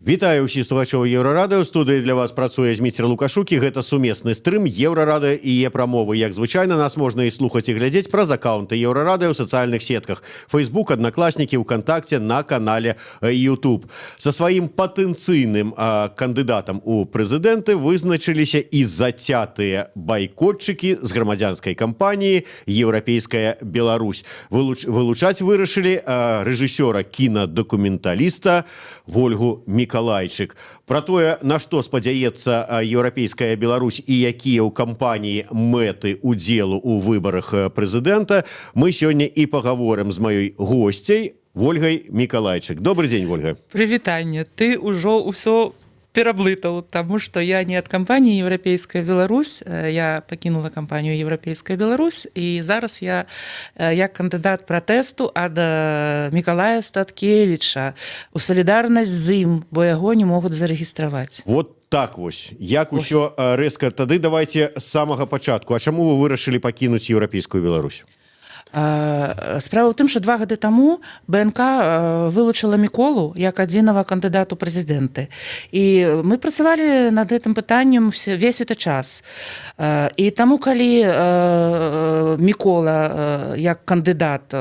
Вітаю ўсіх слухачоў Еўрарадыё. У студыі для вас працуе Зміцер Лукашук, і гэта сумесны стрым Еўрарадыё і Е-прамовы. Як звычайна, нас можна і слухаць і глядзець праз аккаунты Еўрарадыё ў сацыяльных сетках: Facebook, Аднакласнікі, ВКонтакте, на канале YouTube. Са сваім патэнцыйным кандыдатам у прэзідэнты вызначыліся і зацятыя байкотчыкі з грамадзянскай кампаніі «Еўрапейская Беларусь». Вылучаць вырашылі рэжысёра, кінадакументаліста Вольгу Мікалайчык. Про тое, на што спадзяецца Еўрапейская Беларусь і якія ў кампаніі мэты удзелу ў выбарах прэзідэнта, мы сёння і пагаворым з маёй госцяй Вольгай Мікалайчык. Добрый дзень, Вольга. Прывітанне. Ты ўжо ўсё пераблытаў, таму што я не ад кампаніі «Еўрапейская Беларусь», я пакінула кампанію «Еўрапейская Беларусь», і зараз я як кандыдат пратэсту ад Мікалая Статкевіча у салідарнасць з ім, бо яго не могуць зарэгістраваць. Вот так вось. Як усё рэзка. Тады давайте з самага пачатку. А чаму вы вырашылі пакінуць Еўрапейскую Беларусь? Справа ў тым, што 2 гады таму БНК вылучыла Міколу як адзінага кандыдата ў прэзідэнты. І мы працавалі над гэтым пытаннем весь гэты час. І таму, калі Мікола як кандыдат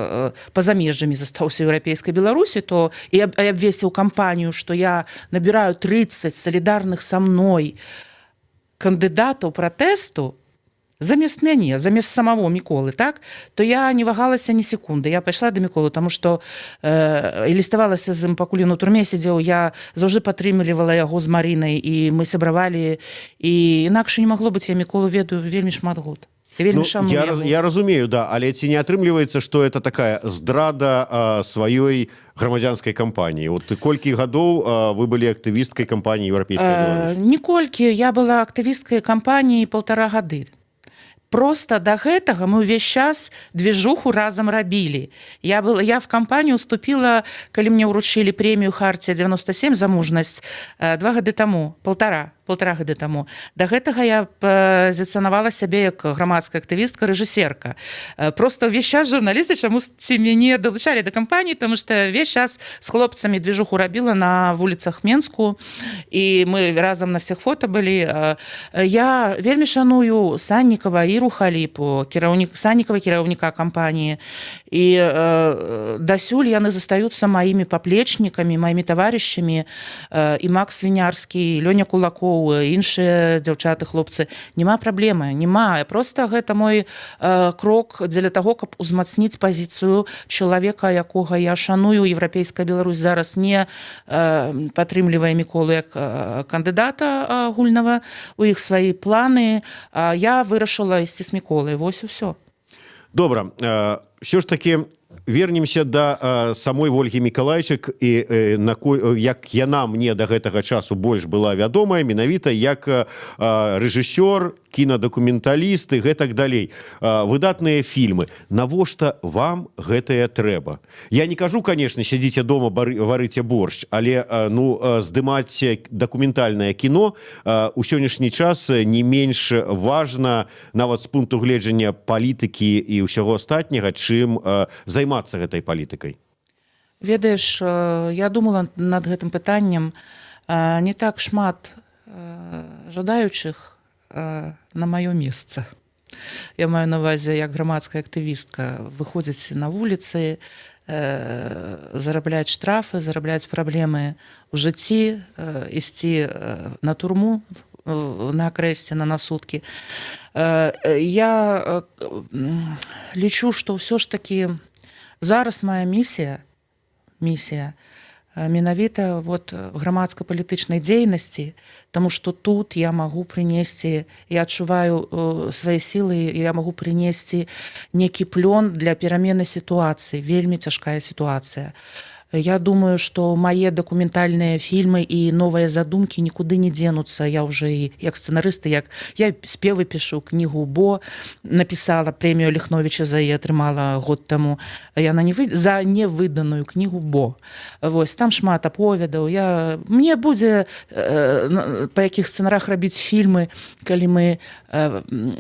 па-за межамі застаўся Еўрапейскай Беларусі, то і абвесіў кампанію, што я набіраю 30 салідарных са мной кандыдатаў пратэсту, замест мяне, замест самого Міколы, так, то я не вагалася ні секунды. Я пайшла да Міколы, таму што і ліставалася з ім, пакуль ён у турме сидзеў, я заўжды падтрымлівала яго з Марынай, і мы сябравалі, і інакш не магло быць, я Міколу ведаю вельмі шмат год. Я разумею, да, але ці не атрымліваецца, што это такая здрада сваёй грамадзянскай кампаніі? Вот колькі гадоў вы былі актывісткай кампаніі «Еўрапейская Беларусь»? Ніколькі. Я была актывісткай кампаніі 1,5 гады. Просто до гэтага мы ўвесь час движуху разам рабілі. Я в кампанію уступила, калі мне ўручылі прэмію «Хартія 97» за мужнасць 2 гады таму, полтора гады таму. Да гэтага я пазіцыянавала сябе як грамадская актывістка, рэжысерка. Просто ўвесь час журналісты чамусьці мяне далучалі да кампаніі, таму што ўвесь час з хлопцамі движуху рабіла на вуліцах Менску, і мы разам на всех фота былі. Я вельмі шаную Саннікава і Рухаліпу, Саннікава, кіраўніка кампаніі. І дасюль яны застаюцца маімі паплечнікамі, маімі таварышамі, і Макс Вінярскі, і Лёня Кулакоў, іншыя дзяўчаты, хлопцы. Няма праблемы, няма. Просто гэта мой крок дзеля таго, каб узмацніць пазіцыю чалавека, якога я шаную. Еўрапейская Беларусь зараз не падтрымлівае Міколу як кандыдата агульнага, у іх свае планы. Я вырашыла ісці з Міколай. Вось і ўсё. Добра. Все ж таки вернемся да самой Вольгі Мікалайчык, і як яна мне да гэтага часу больш была вядомая менавіта як рэжысёр, кінадакументаліст і гэтак далей. Выдатныя фільмы. Навошта вам гэтае трэба? Я не кажу, конечно, сядзіце дома, варыце борщ, але здымаць дакументальнае кіно у сённяшні час не менш важна нават з пункту гледжання палітыкі і ўсяго астатняга, чым займацца гэтай палітыкай. Ведаеш, я думала над гэтым пытаннем. Не так шмат жадаючых на маё месца. Я маю на ўвазе як грамадская актывістка выходзіць на вуліцы, зарабляць штрафы, зарабляць праблемы ў жыцці, ісці на турму, на акрэсце, на суткі. Я лічу, што ўсё ж такі зараз моя місія менавіта грамадска-палітычнай дзейнасці, таму што тут я магу прынесці, я адчуваю свае сілы, я магу прынесці некі плён для перамены сітуацыі. Вельмі цяжкая сітуацыя. Я думаю, што мае дакументальныя фільмы і новыя задумкі нікуды не дзенуцца. Я ўжо і як сцэнарыст, я спевы пішу, кнігу «Бо» напісала, прэмію Ліхновіча за яе атрымала год таму. Яна за невыданую кнігу «Бо». Вось, там шмат аповедаў. Мне будзе па якіх сцэнарах рабіць фільмы, калі мы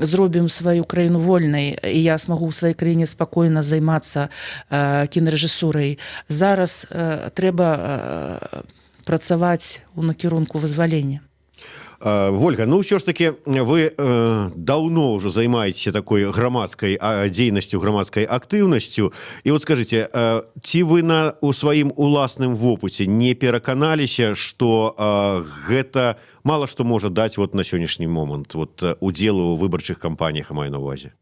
зробім сваю краіну вольнай, і я смагу ў сваёй краіне спакойна займацца кінарэжысурай. Зараз трэба працаваць у накірунку вызвалення. Вольга, ну ўсё ж таки вы даўно ўжо займаецеся такой грамадскай дзейнасцю, грамадскай актыўнасцю. І вот скажыце, ці вы у сваім уласным вопыце не пераканаліся, што гэта мала што можа даць вот на сённяшні момант вот удзелу ў выбарчых кампаніях, маю на ўвазе?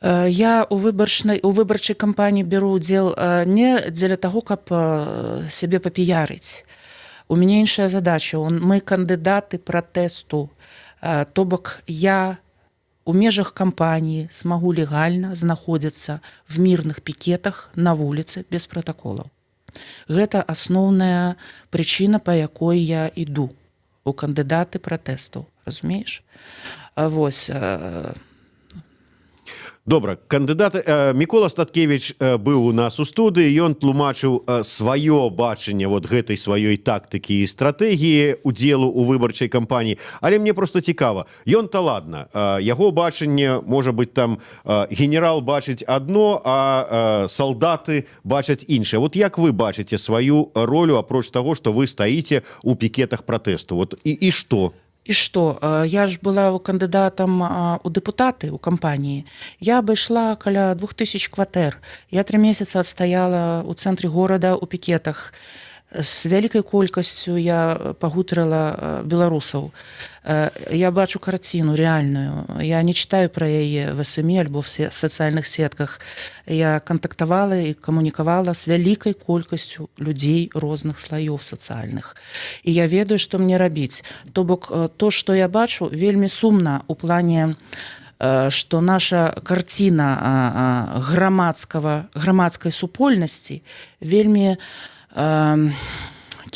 Я у выбарчай кампаніі беру удзел не дзеля таго, каб сябе папіярыць. У мяне іншая задача. Мы кандыдаты пратэсту. То бок я у межах кампаніі смогу легальна знаходзіцца в мірных пікетах на вуліцы без пратаколаў. Гэта асноўная прычына, па якой я іду у кандыдаты пратэстаў. Разумееш? Вось. Добра, кандыдат Мікола Статкевич быў у нас у студыі, ён тлумачыў сваё бачанне вот гэтай сваёй тактыкі і стратэгіі удзелу ў выбарчай кампаніі, але мне просто цікава, ён-то ладно, яго бачанне, можа быць, там генерал бачыць адно, а салдаты бачаць іншае. Вот як вы бачыце сваю ролю, апроч таго, што вы стаіце ў пікетах пратэсту? Вот і што? І што? Я ж была кандыдатам у дэпутаты ў кампаніі. Я абышла каля 2000 кватэр. Я 3 месяцы адстаяла ў цэнтры горада ў пікетах. З вялікай колькасцю я пагутарыла беларусаў. Я бачу карціну рэальную. Я не читаю пра яе в СМІ альбо в сацыяльных сетках. Я кантактавала і камунікавала з вялікай колькасцю людзей розных слаёў сацыяльных. І я ведаю, што мне рабіць. То бок, то, што я бачу, вельмі сумна ў плане, што наша карціна грамадскай супольнасці вельмі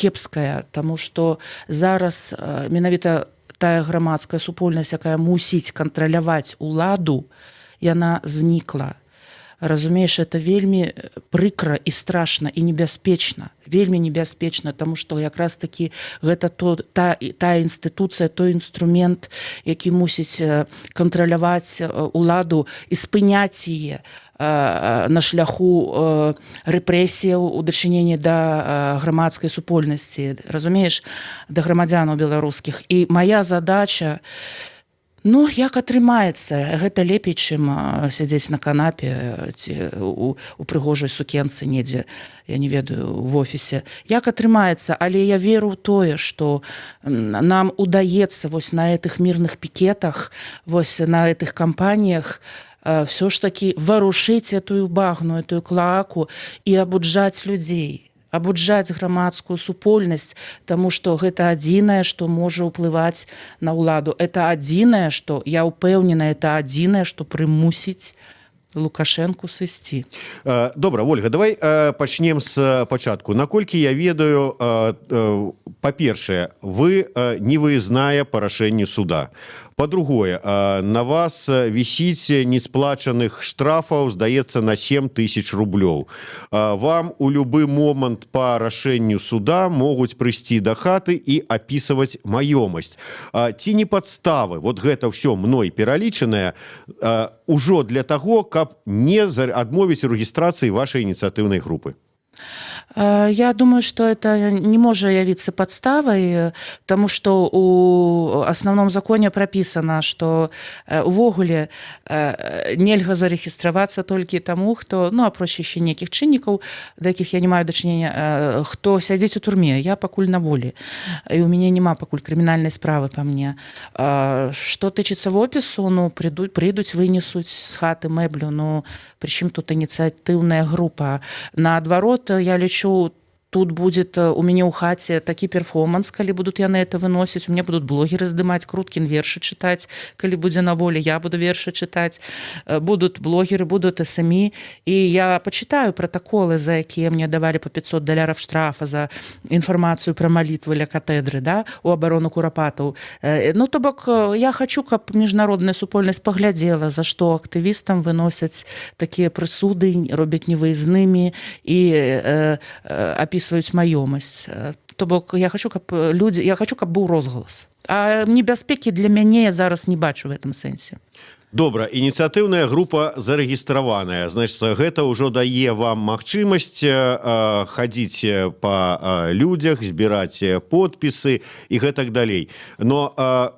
кепская, таму што зараз менавіта тая грамадская супольнасць, якая мусіць кантраляваць уладу, яна знікла. Разумееш, это вельмі прыкра і страшна і небяспечна. Вельмі небяспечна, таму што якраз такі гэта тая інстытуцыя, той інструмент, які мусіць кантраляваць уладу і спыняць яе на шляху рэпрэсіяў у дачыненні да грамадскай супольнасці, разумееш, да грамадзянаў беларускіх. І моя задача, ну, як атрымаецца, гэта лепей, чым сядзець на канапе ці у прыгожай сукенцы недзе, я не ведаю, в офісе. Як атрымаецца, але я веру ў тое, што нам удаецца вось на этих мірных пікетах, вось на этих кампаніях все ж таки варушыць этую багну, этую клоаку і абуджаць людзей, абуджаць грамадскую супольнасць, таму што гэта адзінае, што можа ўплываць на ўладу. Это адзінае, што, я ўпэўнена, это адзінае, што прымусіць Лукашенку сысці. Добра, Ольга, давай пачнем з пачатку. Наколькі я ведаю, па-першае, вы не выязная па рашэнню суда. Па-другое, на вас вісіць несплачаных штрафаў, здаецца, на 7000 рублёў. Вам у любы момант па рашэнню суда могуць прыйсці да хаты і апісваць маёмасць. Ці не падставы, вот гэта ўсё мной пералічанае, ужо для таго, каб не адмовіць у рэгістрацыі вашай ініцыятыўнай групы? Я думаю, что это не может явиться подставой, потому что у основном законе прописано, что увогуле нельга зарегістравацца толькі таму, хто, ну, апроч яшчэ некіх чыннікаў, да якіх я не маю дачынення, хто сядзіць у турме. Я пакуль на волі, і у мяне няма пакуль крымінальнай справы па мне. Што тычыцца вопісу, ну, прыйдуць, вынесуць з хаты мэблю, ну, прычым тут ініцыятыўная група. Наадварот, я лечу, тут будет у меня у хате такі перформанс, калі будут яны это выносіць. У меня будут блогеры здымаць, Круткін вершы чытаць, калі будзе на волі, я буду вершы чытаць. Будут блогеры, будут СМИ. И я почитаю протоколы, за якія мне давали по $500 штрафа за информацию про молитвы ля катедры, да, у оборону Курапатаў. Ну, то бок, я хочу, каб міжнародная супольнасць паглядзела, за што актывістам выносяць такія прысуды, робяць невыязнымі і описываюць маёмасць. То бок, я хочу, каб быў розгалас. А небяспекі для мяне я зараз не бачу в этом сэнсе. Добра, ініцыятыўная група зарэгістраваная, значит, гэта ўжо дае вам магчымасць хадзіць па людзях, збіраць подпісы і гэтак далей. Но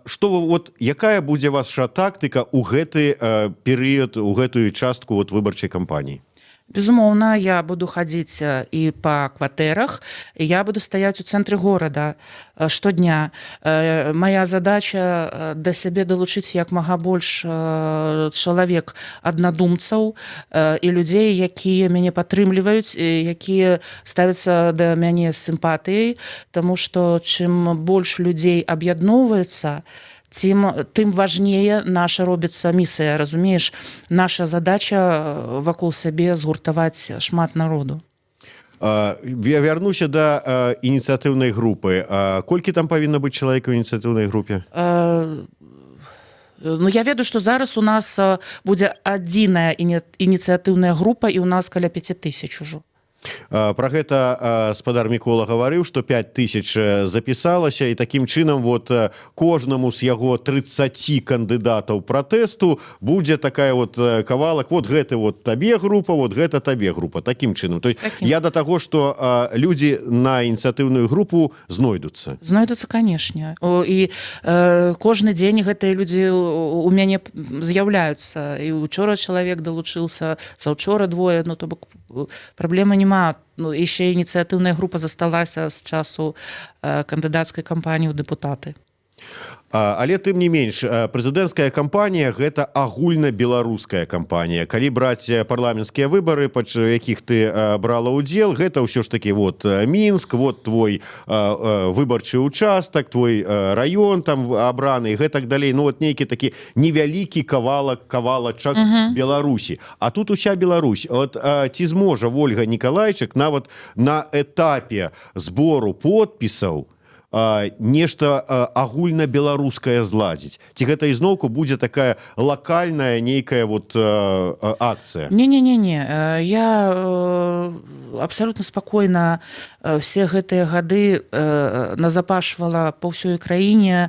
што вот якая будзе ваша тактыка ў гэты перыяд, у гэтую частку вот выбарчай кампаніі? Безумоўна, я буду хадзіць і па кватэрах, і я буду стаяць у цэнтры горада штодня. Мая задача да сябе далучыць як мага больш чалавек аднадумцаў і людзей, якія мяне падтрымліваюць, якія ставяцца да мяне з сімпатыяй, таму што чым больш людзей аб'ядноўваюцца, тым важнее наша робіцца місія, разумееш, наша задача вакол сябе згуртаваць шмат народу. Я вярнуся да ініцыятыўнай групы. Колькі там павінна быць чалавек у ініцыятыўнай групе? Ну, я ведаю, што зараз у нас будзе адзіная ініцыятыўная група, і ў нас каля 5000 ужо. Пра гэта спадар Мікола гаварыў, што 5000 запісалася, і такім чынам вот кожнаму з яго 30 кандыдатаў пратэсту будзе такая вот кавалак, вот гэта вот табе група, вот гэта табе група, такім чынам. То есть я да таго, што людзі на ініцыятыўную групу знойдуцца. Знойдуцца, канешне. І кожны дзень гэтыя людзі у мяне з'яўляюцца. І учора чалавек далучыўся, заўчора двое, ну то бок праблемы няма. Ну, яшчэ ініцыятыўная група засталася з часу кандыдацкай кампаніі ў дэпутаты. Але тым не менш, прэзідэнцкая кампанія – гэта агульнабеларуская кампанія. Калі браць парламенцкія выбары, па якіх ты брала ўдзел, гэта ўсё ж такі вот Мінск, вот твой выбарчы участак, твой раён там абраны і гэтак далей. Ну вот нейкі такі невялікі кавалачак Беларусі. А тут уся Беларусь. От ці зможа Ольга Нікалайчык нават на этапе збору подпісаў нешта агульнабеларускае зладзіць? Ці гэта ізноўку будзе такая лакальная нейкая вот акцыя? Не. Я абсалютна спакойна все гэтыя гады назапашвала па ўсёй краіне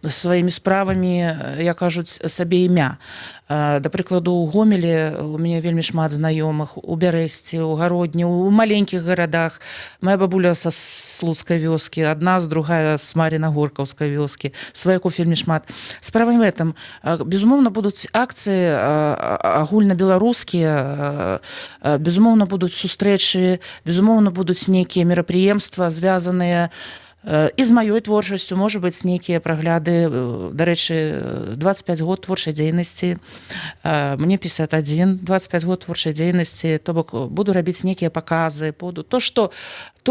сваімі справамі, як кажуць, сабе імя. Да прыкладу, у Гомелі у мяне вельмі шмат знаёмых, у Бярэсці, у Гародні, у маленькіх гарадах. Моя бабуля са Слуцкай вёскі, адна з другая з Мар'їна-Горкаўскай вёскі. Сваякоў вельмі шмат. Справа не в этом. Безумоўна, будуць акцыі агульнабеларускія, безумоўна, будуць сустрэчы, безумоўна, будуць нейкія мерапрыемствы, звязаныя і з маёй творчасцю, можа быць, нейкія прагляды. Дарэчы, 25 год творчай дзейнасці, мне 51, 25 год творчай дзейнасці, то бок буду рабіць нейкія паказы, то,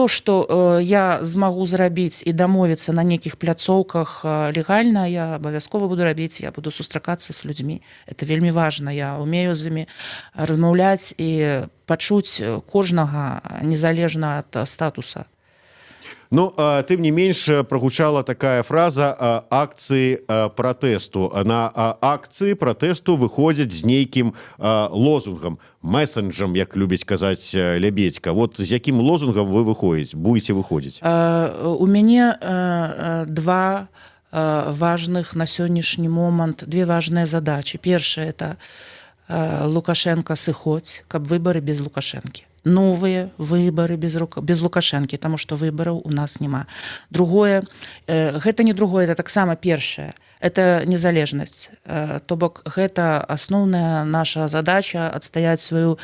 што я змагу зрабіць і дамовіцца на нейкіх пляцоўках легальна, я абавязкова буду рабіць, я буду сустракацца з людзьмі. Это вельмі важна, я умею з імі размаўляць і пачуць кожнага незалежна ад статуса. Ну, тым не менш, прагучала такая фраза акцыі пратэсту. На акцыі пратэсту выходзяць з нейкім лозунгам, месенджам, як любіць казаць Лябедзька. Вот з якім лозунгам вы будете выходзіць? У мяне два важных на сённяшні момант, две важныя задачы. Першая – это Лукашенко сыходзь, каб выбары без Лукашэнкі. Новыя выбары без Лукашэнкі, таму што выбараў у нас няма. Другое, гэта не другое, это таксама першае. Это незалежнасць. То бок, гэта асноўная наша задача адстаяць сваю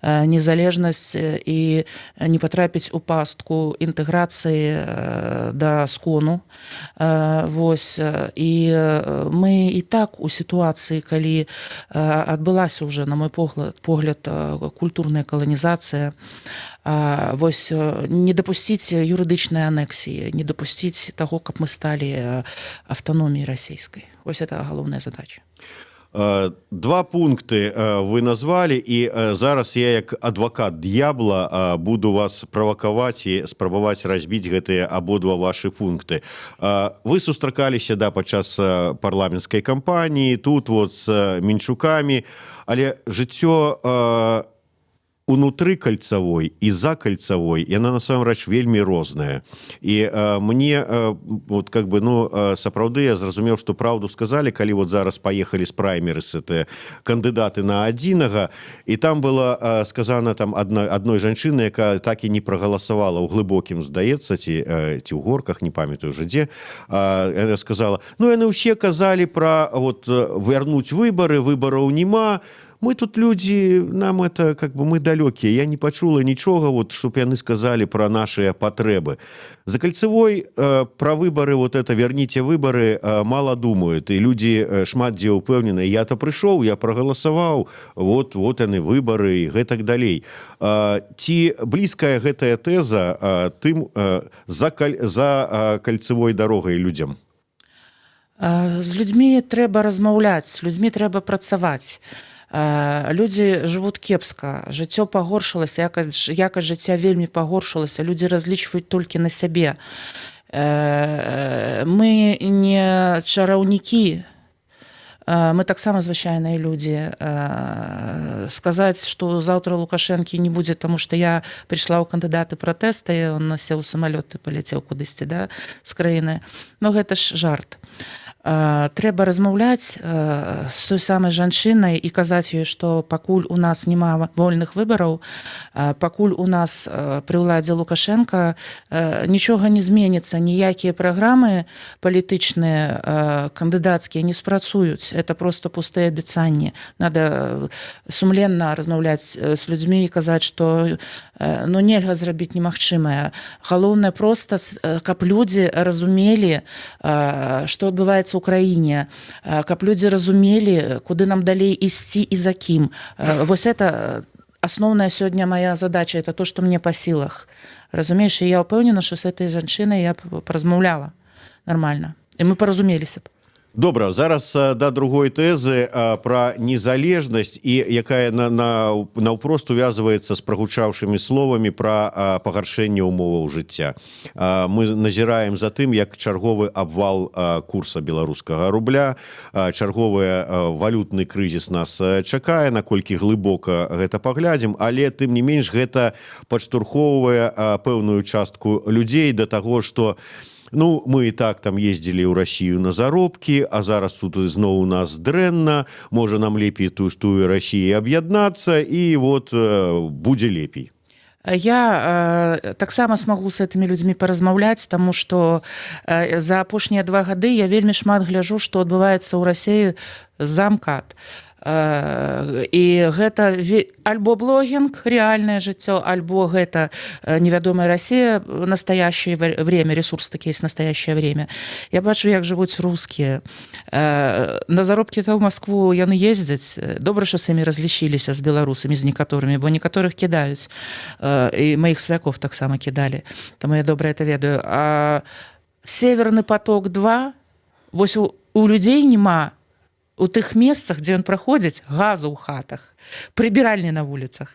незалежнасць і не патрапіць у пастку інтэграцыі да скону. Вось. І мы і так у сітуацыі, калі адбылася ўжо, на мой погляд, культурная каланізацыя, вось не дапусціць юрыдычнай анексіі, не дапусціць таго, каб мы сталі аўтаноміяй расійскай. Вось это галоўная задача. Два пункты вы назвалі, і зараз я як адвакат д'ябла буду вас правакаваць і спрабаваць разбіць гэтыя абодва вашы пункты. Вы сустракаліся падчас парламенцкай кампаніі, тут вот з Мінчукамі, але жыццё унутры кальцавой і за кальцавой яна насамрэч вельмі розная і мне вот как бы сапраўды я зразумеў што праўду сказалі калі вот зараз паехалі з праймерыс это кандыдаты на адзінага і там было сказана там адной жанчыны якая так і не прагаласавала ў глыбокім здаецца ці ў горках не памятаю уже дзе яна сказала яны ўсе казалі пра вот вярнуць выбараў няма. Мы тут люди, нам это как бы мы далёкія. Я не пачула нічога, вот, чтоб яны сказали про наши патрэбы. За кальцевой про выборы, вот это верните выборы, мало думают. И люди шмат дзе упэўнены. Я-то прыйшоў, я прагаласаваў, вот яны выборы и гэтак далей. Ці блізкая гэтая тэза тым за кальцевой дарогай людзям? З людзьмі трэба размаўляць, з людзьмі трэба працаваць. Людзі жывуць кепска, жыццё пагоршылася, якасць жыцця вельмі пагоршылася, людзі разлічваюць толькі на сябе. Мы не чараўнікі, мы таксама звычайныя людзі. Сказаць, што заўтра Лукашэнкі не будзе, таму што я прыйшла ў кандыдаты пратэста, ён сеў у самалёт і паляцеў кудысьці з краіны. Гэта ж жарт. Трэба размаўляць з той самай жанчынай і казаць ёй, што пакуль у нас няма вольных выбараў, пакуль у нас пры ўладзе Лукашенка нічога не зменіцца, ніякія праграмы палітычныя, кандыдацкія не спрацуюць. Это просто пустыя абяцанні. Надо сумленна размаўляць з людзьмі і казаць, што нельга зрабіць немагчымае. Галоўнае проста, каб людзі разумелі, што адбываецца ў краіне, каб людзі разумелі, куды нам далей ісці і за кім. Вось это асноўная сёння моя задача, это то, што мне па сілах. Разумееш, і я ўпэўнена, што з этой жанчынай я паразмаўляла нармальна. І мы паразумеліся б. Добра, зараз да другой тэзы пра незалежнасць і якая наўпрост увязваецца з прагучаўшымі словамі пра пагаршэнне ўмоваў жыцця. Мы назіраем за тым, як чарговы абвал курса беларускага рубля, чарговы валютны крызіс нас чакае, наколькі глыбока гэта паглядзім, але тым не менш гэта падштурхоўвае пэўную частку людзей да таго, што мы і так там ездзілі ў Расію на заробкі, а зараз тут зноў у нас дрэнна, можа нам лепей тую Расію аб'яднацца, і вот будзе лепей. Я таксама смагу з гэтымі людзьмі паразмаўляць, таму што за апошнія 2 гады я вельмі шмат гляджу, што адбываецца ў Расіі замкат. І гэта альбо блогінг, рэальнае жыццё, альбо гэта невядомая Расія, настоящее время, ресурс такі есть настоящее время. Я бачу, як жывуць рускія. На заробкі то ў Маскву яны ездзяць. Добра, што самі разлічыліся з беларусамі, з некаторымі, бо некаторых кідаюць. І маіх свякоў таксама кідалі. Таму я добра это ведаю. А Северны поток-2, вось у людзей няма у тых месцах, дзе ён праходзіць, газу ў хатах, прыбіральні на вуліцах.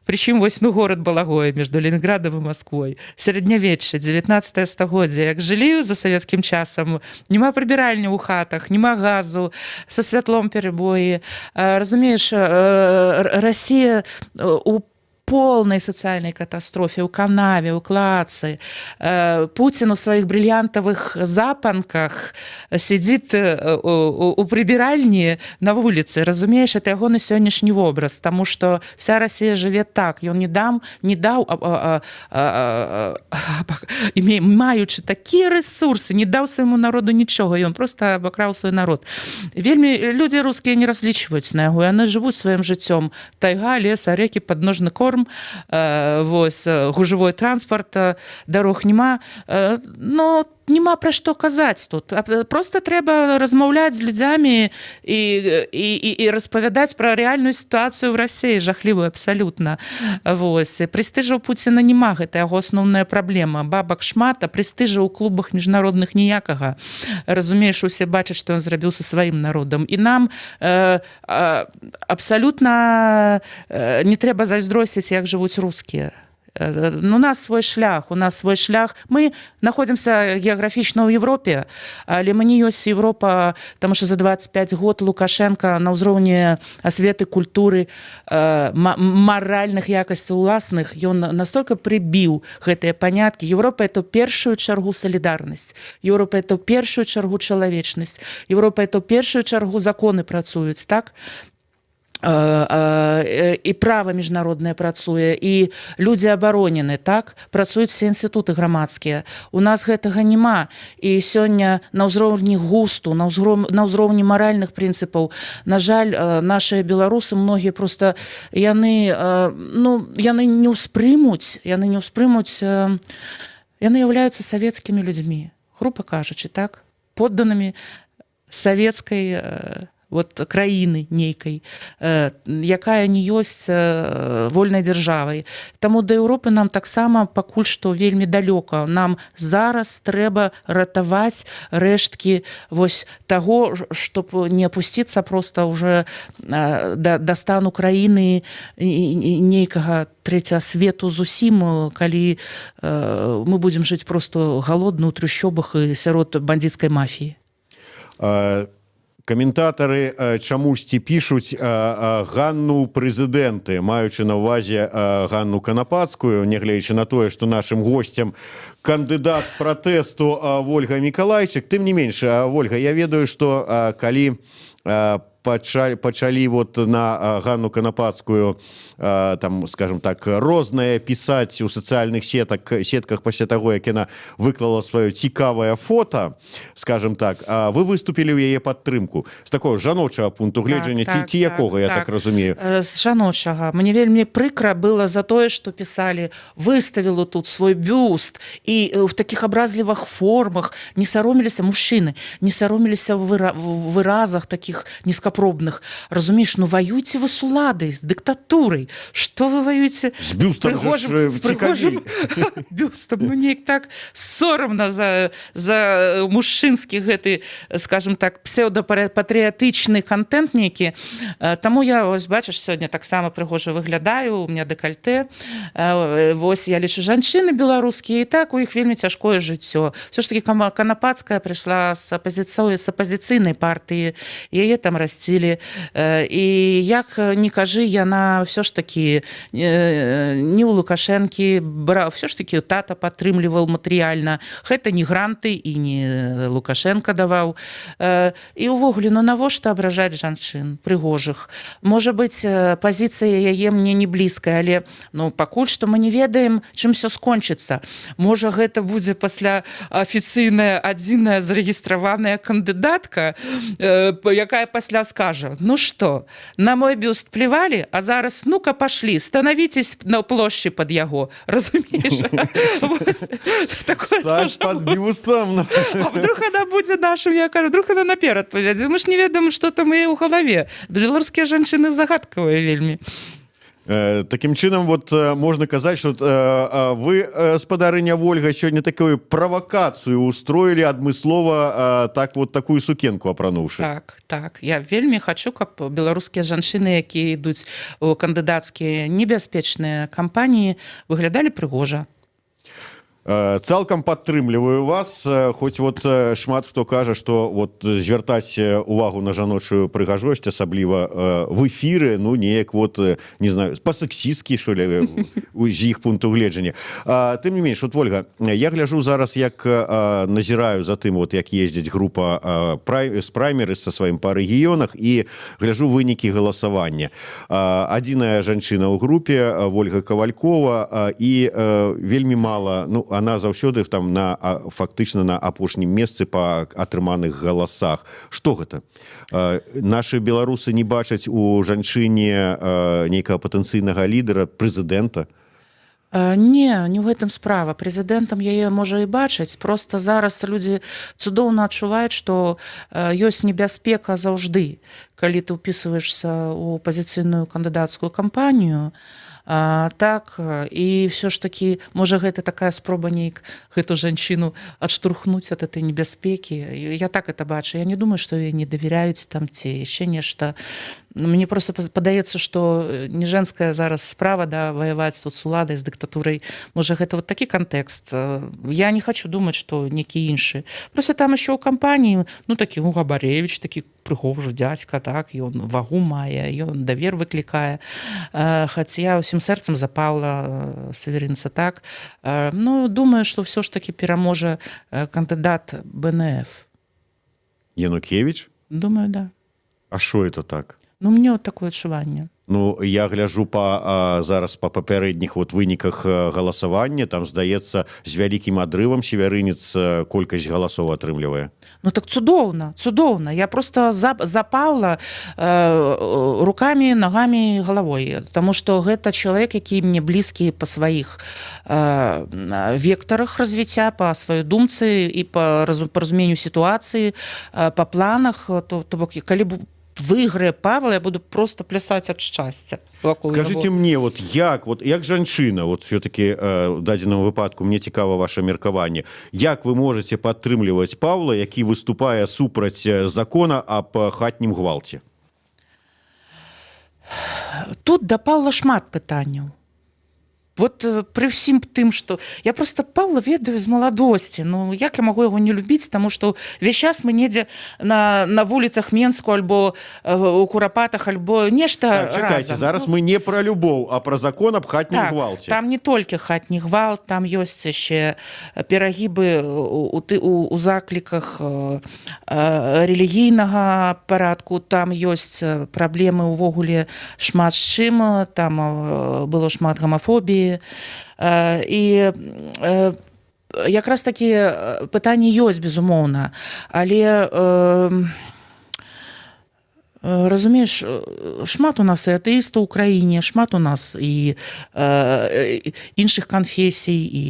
Прычым вось горад Балагое між Ленінградам і Масквой. Сярэднявечча, 19 стагоддзя, як жылі за савецкім часам, няма прыбіральні ў хатах, няма газу, са святлом перабоі. Разумееш, Расія у полной социальной катастрофе, у канаве, у клацы. Путин у своих бриллиантовых запонках сидит у прибиральни на улице. Разумеешь, это его на сегодняшний образ, потому что вся Россия живет так. И он не дал, маючи такие ресурсы, не дал своему народу ничего, и он просто обокрал свой народ. Вельми люди русские не различиваются на его, и они живут своим жыццём. Тайга, лес, реки, подножный корм, вось, гужевой транспорт, дарог няма, но няма пра што казаць тут. Просто трэба размаўляць з людзямі і распавядаць пра рэальную сітуацыю ў Расіі, жахлівую абсалютна. Вось. Прэстыжа ў Пуціна няма, гэта яго асноўная праблема. Бабак шмат, а прэстыжа ў клубах міжнародных ніякага. Разумееш, усе бачаць, што ён зрабіў са сваім народам. І нам абсалютна не трэба зайздросціць, як жывуць рускія. У нас свой шлях, мы находимся геаграфічна ў Европе, але мы не ёсць Европа, потому что за 25 год Лукашенко на ўзроўні асветы, культуры, маральных якасцей уласных, ён настолько прибіў гэтыя паняткі. Европа — это ў першую чаргу салідарнасць, Европа — это ў першую чаргу чалавечнасць, Европа — это ў першую чаргу законы працуюць, так? І права міжнароднае працуе, і людзі абаронены, так? Працуюць все інстытуты грамадскія. У нас гэтага няма. І сёння на ўзроўні густу, на ўзроўні маральных прынцыпаў, на жаль, нашыя беларусы, многія проста, яны не ўспрымуць, яны являюцца савецкімі людзьмі, груба кажучы, так? Подданымі савецкай краіны нейкай, якая не ёсць вольнай дзяржавай. Таму да Еўропы нам таксама пакуль што вельмі далёка. Нам зараз трэба ратаваць рэшткі таго, чтоб не апусціцца проста ўжо да стану краіны нейкага трэцяга свету зусім, калі мы будзем жыць просто галодна ў трущобах і сярод бандыцкай мафіі. Каментатары чамусьці пішуць Ганну прэзідэнты, маючы на ўвазе Ганну Канапацкую, нягледзячы на тое, што нашым госцям кандыдат пратэсту Вольга Мікалайчык. Тым не менш, Вольга, я ведаю, што калі пачалі на Ганну Канапацкую, там, скажем так, рознае пісаць у сацыяльных сетках пасля таго, як яна выклала сваё цікавае фото, скажем так, вы выступілі ў яе падтрымку з такого жаночага пункту гледжання, ці якога, я так разумею? З жаночага. Мне вельмі прыкра было за тое, што пісалі, выставіла тут свой бюст, і в такіх абразлівых формах не сароміліся мужчыны, не сароміліся в выразах такіх нізкапробных. Разумееш, воюйте вы с уладой, с диктатурой. Что вы воюете с бюстом? С пригожим бюстом. Неяк так соромно за мужчынскі гэты, скажем так, псевдопатрыятычны контент нейкі. Таму я, бачыш, сёння таксама прыгожа выглядаю, у меня декольте. Я лічу, жанчыны беларускія, і так у іх вельмі цяжкое жыццё. Все ж таки Канапацкая прыйшла з апазіцыйнай партыі, яе там расцілі. І як не кажы, яна все ж таки не ў Лукашэнкі браў, все ж таки тата падтрымліваў матэрыяльна. Гэта не гранты і не Лукашенко даваў. І ўвогуле, навошта абражаць жанчын прыгожых? Можа быць, пазіцыя яе мне не блізкая, але пакуль што мы не ведаем, чым все скончыцца. Можа, гэта будзе пасля афіцыйная адзіная зарэгістраваная кандыдатка, якая пасля скажа, что, на мой бюст плевали, а зараз, ну-ка, пошли, становитесь на площади под яго. Разумеешь? Стать под бюстом. А вдруг она будет нашим, я кажу, вдруг она наперад поведзе. Мы ж не ведаем, что там у яе ў галаве. Беларускія жанчыны загадкавыя вельмі. Таким чынам, можна казаць, што вы, спадарыня Вольга, сёння такую правакацыю устроілі адмыслова, такую сукенку апрануўшы. Так. Я вельмі хачу, каб беларускія жанчыны, якія ідуць у кандыдацкія небяспечныя кампаніі, выглядалі прыгожа. Цалкам падтрымліваю вас, хоць шмат хто кажа, што звяртаць увагу на жаночую прыгажосць, асабліва в эфіры, неяк не знаю, па-сексістскі, што ли, з іх пункту гледжання. Тым не менш, Вольга, я гляжу зараз, як назіраю за тым, як ездзіць група з праймерыс са сваім па рэгіёнах, і гляжу вынікі галасавання. Адзіная жанчына ў групе, Вольга Кавалькова, і вельмі мала, она заўсёды там фактычна на апошнім месцы па атрыманых галасах. Што гэта? Нашы беларусы не бачаць у жанчыне нейкага патэнцыйнага лідара, прэзідэнта? Не ў гэтым справа. Прэзідэнтам яе можа і бачыць. Проста зараз людзі цудоўна адчуваюць, што ёсць небяспека заўжды. Калі ты ўпісваешся ў пазіцыйную кандыдацкую кампанію, так, і все ж таки, можа, гэта такая спроба нейк гэту жанчыну адштурхнуць ад этой небяспекі. Я так это бачу. Я не думаю, што яе не давяряюць там ці яшчэ нешта. Мне просто падаецца, што не женская зараз справа, да, ваяваць тут з уладай, з дыктатурай. Можа, гэта вот такі кантэкст. Я не хочу думаць, што некі іншы. Просто там еще ў кампаніі, ну, такі Габаревіч, такі прыгожы дзядзька, так, ён вагу мае, ён давер выклікае. Хаця я ўсім сэрцам за Паўла Северинца, так. Ну, думаю, што ўсё ж такі пераможа кандыдат БНФ. Янукевич? Думаю, да. А що это так? Ну, мне вот такое адчуванне. Ну, я гляджу зараз па папярэдніх вот выніках галасавання, там, здаецца, з вялікім адрывам северынец колькасць галасоў атрымлівае. Ну так цудоўна, цудоўна. Я просто за Паўла руками, ногами, головой. Потому что гэта чалавек, які мне блізкі па сваіх вектарах развіцця, па сваёй думцы і па разуменню сітуацыі, па планах. То бок, калі б выйграе Павла, я буду просто плясаць ад шчасця. Скажите мне, вот як жанчына, вот все-таки в дадзеным выпадку мне цікава ваше меркаванне, як вы можете падтрымліваць Павла, які выступае супраць закона аб хатнім гвалце? Тут да Павла шмат пытанняў. Вот при всім тым, што я просто Павла ведаю з маладосці. Ну, як я магу яго не любіць, таму што весь час мы недзе на вуліцах Менску альбо у Курапатах, альбо нешта разам. Чакайце, зараз мы не пра любоў, а пра закон аб хатнім гвалце. Там не толькі хатні гвалт, там ёсць яшчэ перагібы у закліках рэлігійнага парадку, там ёсць праблемы ўвогуле шмат з чым, там было шмат гамафобіі. І якраз такі пытанні ёсць, безумоўна, але разумееш, шмат у нас і атэістаў у краіне, шмат у нас і іншых канфесій, і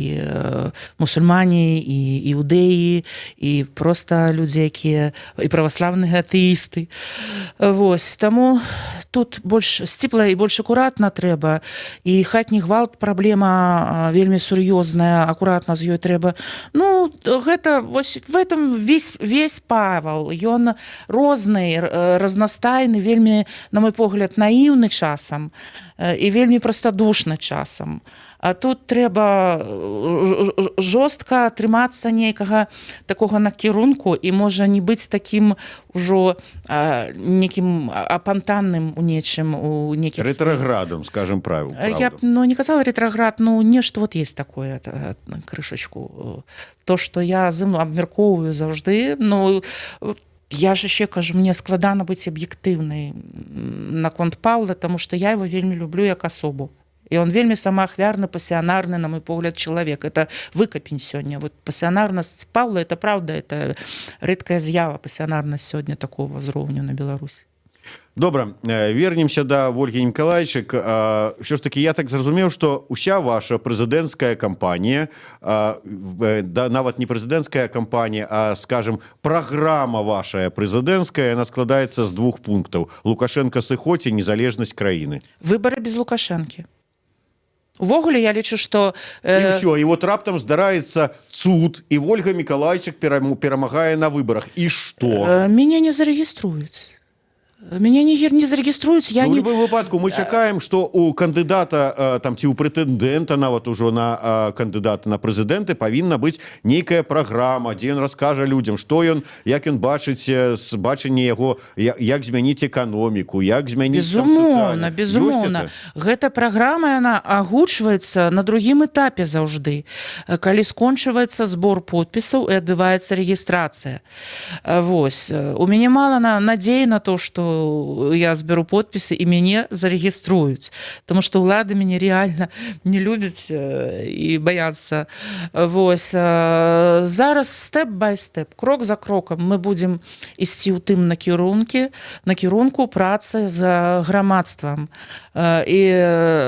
мусульмане, і іўдэі, і проста людзі, якія і праваслаўныя атэісты. Вось, таму тут больш сціпла і больш акуратна трэба, і хатні гвалт праблема вельмі сур'ёзная, акуратна з ёй трэба. Ну, гэта вось в этом весь Павел, ён розны, разнастайны, вельмі, на мой погляд, наіўны часам і вельмі прастадушны часам. А тут трэба жорстка трымацца нейкага такога накірунку і можа не быць такім ужо некім апантанным у нечым, у некіх... Ретроградом, скажем правду. Я б не казала ретроград, ну нешта вот есть такое, крышачку. То, што я з ім абмяркоўваю заўжды, ну... Я ж яшчэ кажу, мне складана быць аб'ектыўнай наконт Паўла, таму што я его вельмі люблю як асобу. І он вельмі самаахвярны, пасіянарны, на мой погляд, чалавек. Это выкапень сёння. Вот пасіянарнасць Паўла, это правда, это рэдкая з'ява, пасіянарнасць сёння такого ўзроўню на Беларусі. Добра, вернемся да Ольгі Нікалайчык. Що ж таки, я так зразумеў, што ўся ваша прэзідэнцкая кампанія, нават не прэзідэнцкая кампанія, а, скажем, праграма вашая прэзідэнцкая, яна складаецца з 2 пунктаў. Лукашенко сыходзь і незалежнасць краіны. Выбары без Лукашэнкі. Увогуле, я лічу, што... І ўсё, і вот раптам здараецца цуд, і Ольга Мікалайчык перамагае на выбарах. І што? Мяне не зарэгіструюць. Мяне не зарэгіструюць, я В не... любым выпадку мы чакаем, што у кандыдата, там, ці ў прэтэндэнта, нават ужо на кандыдата на прэзідэнты, павінна быць нейкая праграма, дзе ён раскажа людзям, што ён, як ён бачыць з бачання яго, як змяніць эканоміку, як змяніць Безумоўна, безумоўна. Гэта праграма, яна агучваецца на другім этапе заўжды, калі скончваецца збор подпісаў і адбываецца рэгістрацыя. Вось. У мяне мала надзеі на то, што я зберу подпісы і мяне зарэгіструюць, тому што ўлады мяне реально не любяць і баяцца. Вось. Зараз степ-бай-степ, крок за крокам мы будзем ісці ў тым накірунку працы з грамадствам і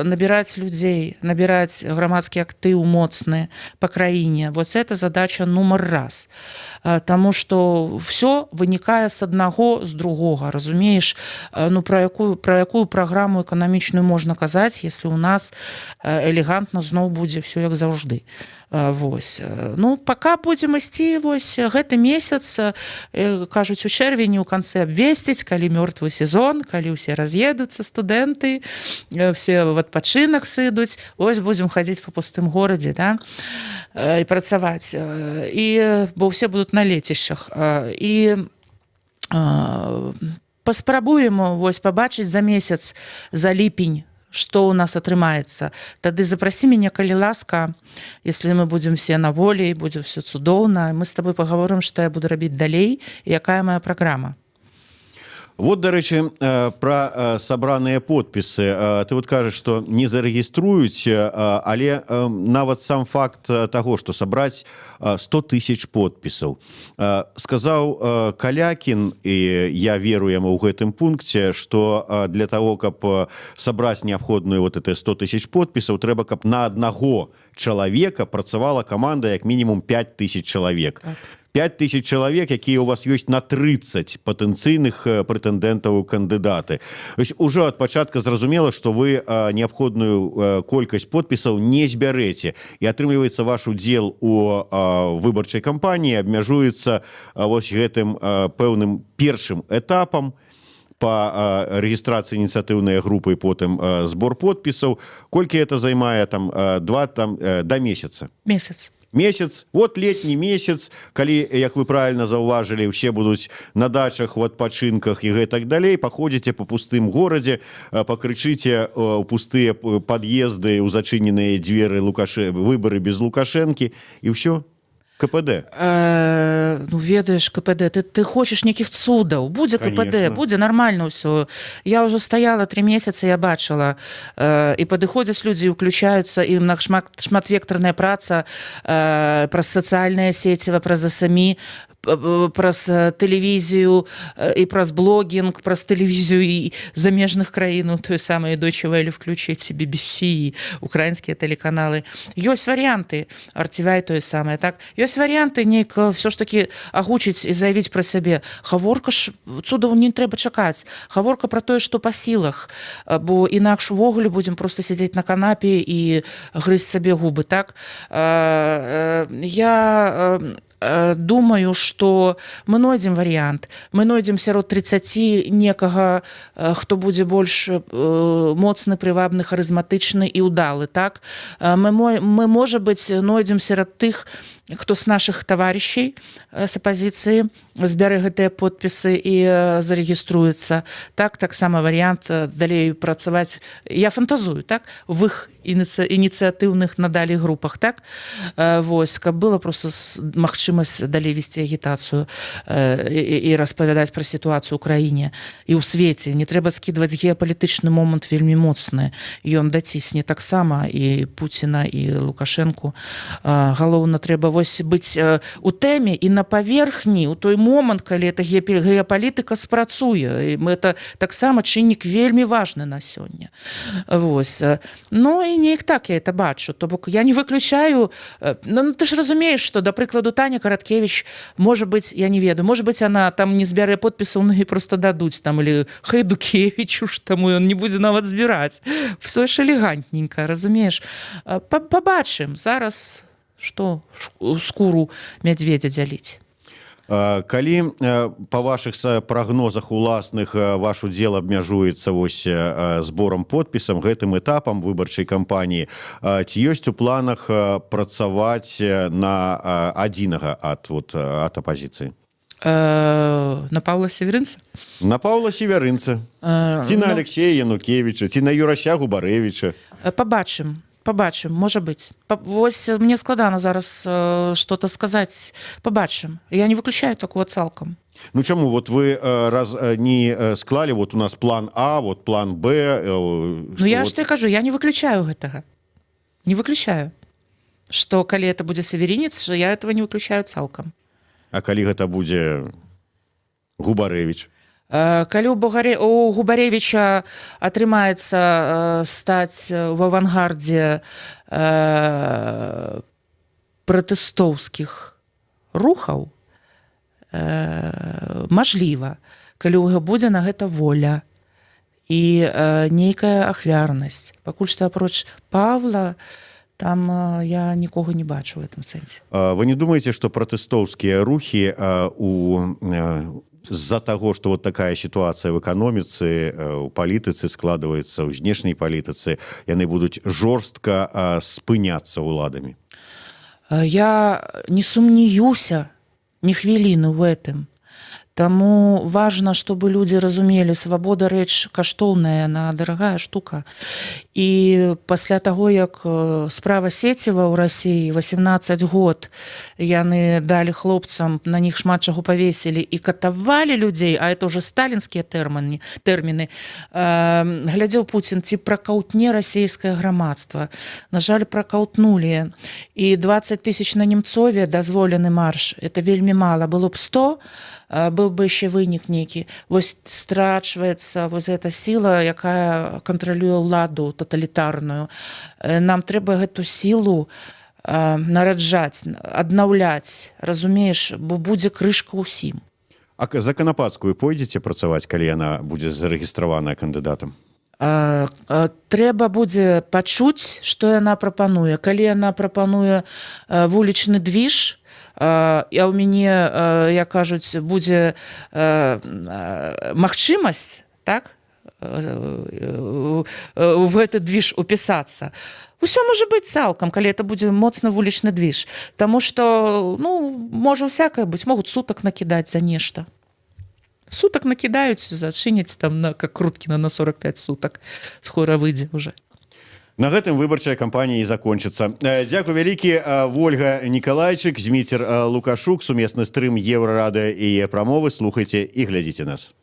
набіраць людзей, набіраць грамадскі актыў моцны па краіне. Вот это задача нумар раз. Таму што все вынікае з аднаго, з другога, разумееш? разумееш, ну про якую праграму эканамічную можна казаць, если у нас элегантна зноў будзе все як заўжды. Вось. Ну пока будзем ісці вось гэты месяц, кажуць у чэрвені ў канцы абвесціць, калі мёртвы сезон, калі ўсе раз'едуцца студэнты, все в адпачынак сыдуць, ось будзем хадзіць по пустым горадзе, да, і працаваць, і бо ўсе будуць на лецішчах, і паспрабуем вось пабачыць за месяц, за ліпень, што ў нас атрымаецца. Тады запрасі мяне, калі ласка, если мы будзем все на волі, будзе все цудоўна, мы з табой пагаворым, што я буду рабіць далей, і якая моя праграма. Вот, дарэчы, пра сабраныя подпісы. Ты вот кажаш, што не зарэгіструюць, але нават сам факт таго, што сабраць 100 000 подпісаў. Сказаў Калякін, і я веру яму ў гэтым пункце, што для таго, каб сабраць неабходную вот это 100 000 подпісаў, трэба, каб на аднаго чалавека працавала каманда як мінімум 5 000 чалавек. 5 000 чалавек, якія у вас ёсць на 30 патэнцыйных прэтэндэнтаў у кандыдаты. Ужо ад пачатка зразумела, што вы неабходную колькасць подпісаў не збярэце. І атрымліваецца, ваш удзел у выбарчай кампаніі абмяжуецца вось гэтым пэўным першым этапам по рэгістрацыі ініцыятыўнай групы і потым збор подпісаў. Колькі это займае? Там 2 да месяца? Месяц, вот летні месяц, калі, як вы правильно заўважылі, усе будуць на дачах, у адпачынках і гэтак далей, паходзіце по пустым горадзе, пакрычыце ў пустыя пад'езды, у зачыненыя дзверы выбары без Лукашэнкі, і ўсё. КПД. Ну, ведаеш, КПД, ты хочаш нейкіх цудаў. Будзе КПД, будзе нармальна ўсё. Я ўжо стаяла 3 месяцы, я бачыла. І падыходзяць людзі, уключаюцца, і шматвектарная праца праз сацыяльныя сеціва, праз СМІ, праз тэлевізію і праз блогінг, праз тэлевізію і замежных краін, той самай Deutsche Welle включыць, BBC і украінскія тэлеканалы. Ёсць варыянты, RTVI тое самае, так? Ёсць варыянты нейк все ж таки агучыць і заявіць пра сябе. Гаворка ж, цудаў не трэба чакаць. Гаворка пра тое, што па сілах, бо інакш увогуле будзем проста сядзець на канапе і грызць сабе губы, так? Я думаю, што мы знойдзем варыянт. Мы знойдзем сярод 30 некага, хто будзе больш моцны, прывабны, харызматычны і ўдалы, так? Мы можа быць, знойдзем сярод тых, хто з нашых таварышей з апазіцыі збярэ гэтыя подпісы і зарэгіструецца. Так, таксама варыянт далей працаваць. Я фантазую, так? В іх ініцыятыўных надалей групах, так? Вось, каб была проста магчымасць далей весці агітацыю і распавядаць пра сітуацыю ў краіне і ў свеце. Не трэба скідваць геапалітычны момант вельмі моцны. Ён дацісне таксама і Пуціна, і Лукашэнку. Галоўна, трэба вось быць у тэме і на паверхні, у той момант, калі эта геапалітыка спрацуе. Это таксама чыннік вельмі важны на сёння. Вось. Ну і неяк так я это бачу. То бок я не выключаю... Ну, ты ж разумееш, што, да прыкладу, Таня Караткевич, можа быць, я не ведаю, можа быць, она там не збярэ подпісаў, ну і просто дадуць, там, или Хайдукевичу, ж таму ён не будзе нават збіраць. Все ж элегантненько, разумееш? Пабачым зараз, што скуру мядзведзя дзяліць. Калі па вашых прагнозах уласных ваш удзел абмяжуецца вось зборам подпісам, гэтым этапам выбарчай кампаніі, ці ёсць у планах працаваць на адзінага ад апазіцыі? На Паўла Северынца? На Паўла Северынца. Ці на Алексея Янукевіча, ці на Юрася Губарэвіча? Побачым, можа быць. Вось мне складана зараз что-то сказаць. Побачым. Я не выключаю такого цалкам. Ну чаму? Вот вы раз не склалі, вот у нас план А, вот план Б. Ну я ж тебе кажу, я не выключаю гэтага. Не выключаю. Што калі это будзе Северинец, я этого не выключаю цалкам. А калі гэта будзе Губарэвіч? Калі у Губарэвіча атрымаецца стаць в авангардзе пратэстоўскіх рухаў, мажліва. калі ў яго будзе на гэта воля і нейкая ахвярнасць. Пакуль што апроч Павла там я нікога не бачу в этом сэнсе. Вы не думаеце, што пратэстоўскія рухі з-за таго, што вот такая сітуацыя в эканоміцы, у палітыцы складваецца, у знешняй палітыцы, яны будуць жорстка спыняцца ўладамі? Я не сумнеюся ні хвіліну в этом. Таму важна, чтобы людзі разумелі, свабода рэч каштоўная, она дарагая штука. І пасля таго, як справа Сеціва ў Расіі 18 год яны далі хлопцам, на них шмат чаго павесілі і катавалі людзей, а это ўжо сталінскія тэрміны. Глядзеў Пуцін, ці пракаўтне расійскае грамадства. На жаль, пракаўтнулі. І 20 000 на Немцове дазволены марш. Это вельмі мала. Было б 100, был бы яшчэ вынік нейкі. Вось страчваецца вось эта сіла, якая кантралюе ўладу тоталітарную. Нам трэба гэту сілу нараджаць, аднаўляць, разумееш, бо будзе крышка ўсім. А за Канапацкую пойдзеце працаваць, калі яна будзе зарэгістраваная кандыдатам? Трэба будзе пачуць, што яна прапануе. Калі яна прапануе вулічны двіж, а ў мяне, як кажуць, будзе магчымасць, так, в гэты двіж упісацца. Усё можа быць цалкам, калі это будзе моцны вулічны двіж. Таму што, можа ўсякае быць, могуць сутак накідаць за нешта. Сутак накідаюць, зачыняць там как Круткіна на 45 сутак. Скора выйдзе уже. На гэтым выбарчая кампанія і закончыцца. Дзякуй вялікі. Вольга Нікалайчык, Зміцер Лукашук, сумесны стрым Еўрарадыё і яе прамовы. Слухайце і глядзіце нас.